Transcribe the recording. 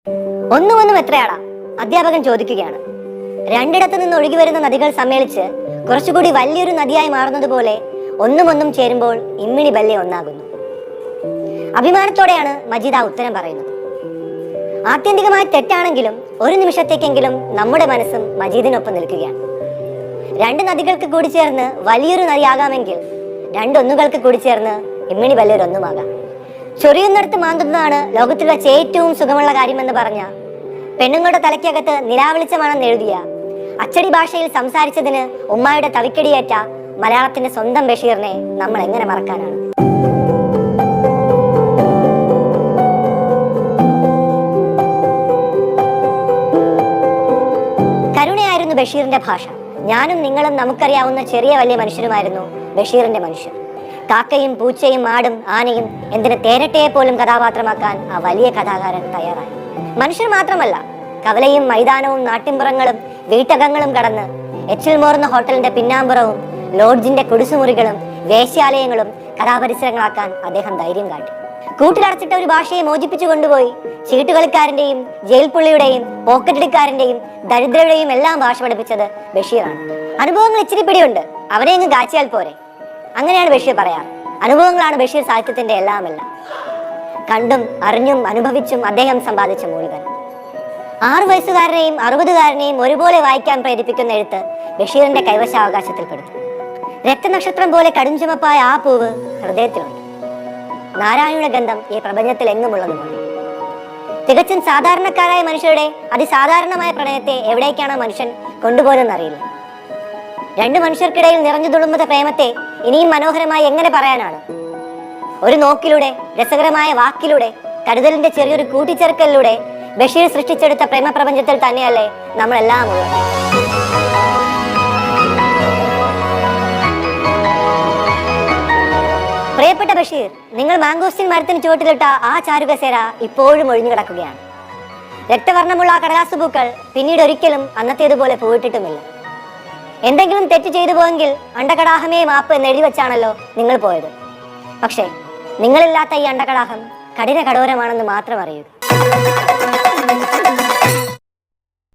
ഒന്നും എത്രയാടാ? അധ്യാപകൻ ചോദിക്കുകയാണ്. രണ്ടിടത്തു നിന്ന് ഒഴുകി വരുന്ന നദികൾ സമ്മേളിച്ച് കുറച്ചുകൂടി വലിയൊരു നദിയായി മാറുന്നത് പോലെ ഒന്നും ചേരുമ്പോൾ ഇമ്മിണി ബല്ലെ ഒന്നാകുന്നു. അഭിമാനത്തോടെയാണ് മജീദ ഉത്തരം പറയുന്നത്. ആത്യന്തികമായി തെറ്റാണെങ്കിലും ഒരു നിമിഷത്തേക്കെങ്കിലും നമ്മുടെ മനസ്സും മജീദിനൊപ്പം നിൽക്കുകയാണ്. രണ്ട് നദികൾക്ക് കൂടി ചേർന്ന് വലിയൊരു നദിയാകാമെങ്കിൽ രണ്ടൊന്നുകൾക്ക് കൂടി ചേർന്ന് ഇമ്മിണി ബല്യൊരൊന്നുമാകാം. ചൊറിയുന്നിടത്ത് മാന്തുന്നതാണ് ലോകത്തിൽ വെച്ച് ഏറ്റവും സുഖമുള്ള കാര്യമെന്ന് പറഞ്ഞ, പെണ്ണുങ്ങളുടെ തലയ്ക്കകത്ത് നിലാവെളിച്ചമാണെന്ന് എഴുതിയ, അച്ചടി ഭാഷയിൽ സംസാരിച്ചതിന് ഉമ്മായുടെ തവിക്കടിയേറ്റ മലയാളത്തിന്റെ സ്വന്തം ബഷീറിനെ നമ്മൾ എങ്ങനെ മറക്കാനാണ്? കരുണയായിരുന്നു ബഷീറിന്റെ ഭാഷ. ഞാനും നിങ്ങളും നമുക്കറിയാവുന്ന ചെറിയ വലിയ മനുഷ്യരുമായിരുന്നു ബഷീറിന്റെ മനുഷ്യർ. കാക്കയും പൂച്ചയും ആടും ആനയും എന്തിന് തേരട്ടയെ പോലും കഥാപാത്രമാക്കാൻ ആ വലിയ കഥാകാരൻ തയ്യാറായി. മനുഷ്യർ മാത്രമല്ല, കവലയും മൈതാനവും നാട്ടിൻപുറങ്ങളും വീട്ടകങ്ങളും കടന്ന് എച്ചിൽ മോറുന്ന ഹോട്ടലിന്റെ പിന്നാമ്പുറവും ലോഡ്ജിന്റെ കുടിസുമുറികളും വേശ്യാലയങ്ങളും കഥാപരിസരങ്ങളാക്കാൻ അദ്ദേഹം ധൈര്യം കാട്ടി. കൂട്ടിലടച്ചിട്ട ഒരു ഭാഷയെ മോചിപ്പിച്ചു കൊണ്ടുപോയി ചീട്ടുകളിക്കാരന്റെയും ജയിൽ പുള്ളിയുടെയും പോക്കറ്റടിക്കാരന്റെയും ദരിദ്രരുടെയും എല്ലാം ഭാഷ പഠിപ്പിച്ചത് ബഷീറാണ്. അനുഭവങ്ങൾ ഇച്ചിരി പിടിയുണ്ട്, അവരെ അങ്ങ് കാച്ചിയാൽ പോരെ. അങ്ങനെയാണ് ബഷീർ പറയാറ്. അനുഭവങ്ങളാണ് ബഷീർ സാഹിത്യത്തിന്റെ എല്ലാം. കണ്ടും അറിഞ്ഞും അനുഭവിച്ചും അദ്ദേഹം സമ്പാദിച്ച മൂലധനം. 6 വയസ്സുകാരനെയും 60കാരനെയും ഒരുപോലെ വായിക്കാൻ പ്രേരിപ്പിക്കുന്ന എഴുത്ത് ബഷീറിന്റെ കൈവശാവകാശത്തിൽപ്പെടുത്തി. രക്തനക്ഷത്രം പോലെ കടുംചുമപ്പായ ആ പൂവ് ഹൃദയത്തിലുണ്ട്. നാരായണയുടെ ഗന്ധം ഈ പ്രപഞ്ചത്തിൽ എങ്ങുമുള്ളതുപോലെ. തികച്ചും സാധാരണക്കാരായ മനുഷ്യരുടെ അതിസാധാരണമായ പ്രണയത്തെ എവിടേക്കാണ് മനുഷ്യൻ കൊണ്ടുപോയതെന്നറിയില്ല. രണ്ട് മനുഷ്യർക്കിടയിൽ നിറഞ്ഞു തുളുമ്പുന്ന പ്രേമത്തെ ഇനിയും മനോഹരമായി എങ്ങനെ പറയാനാണ്? ഒരു നോക്കിലൂടെ, രസകരമായ വാക്കിലൂടെ, കരുതലിന്റെ ചെറിയൊരു കൂട്ടിച്ചേർക്കലിലൂടെ ബഷീർ സൃഷ്ടിച്ചെടുത്ത പ്രേമപ്രപഞ്ചത്തിൽ തന്നെയല്ലേ നമ്മളെല്ലാം ഉള്ളത്. പ്രിയപ്പെട്ട ബഷീർ, നിങ്ങൾ മാംഗോസ്റ്റിൻ മരത്തിന് ചുവട്ടിലിട്ട ആ ചാരുകസേര ഇപ്പോഴും ഒഴിഞ്ഞു കിടക്കുകയാണ്. രക്തവർണ്ണമുള്ള ആ കടലാസു പൂക്കൾ പിന്നീട് ഒരിക്കലും അന്നത്തേതുപോലെ പോയിട്ടിട്ടുമില്ല. എന്തെങ്കിലും തെറ്റ് ചെയ്തു പോയെങ്കിൽ അണ്ടകടാഹമേ മാപ്പ് എന്ന് എഴുതി വെച്ചാണല്ലോ നിങ്ങൾ പോയത്. പക്ഷേ നിങ്ങളില്ലാത്ത ഈ അണ്ടകടാഹം കഠിന കഠോരമാണെന്ന് മാത്രം അറിയുക.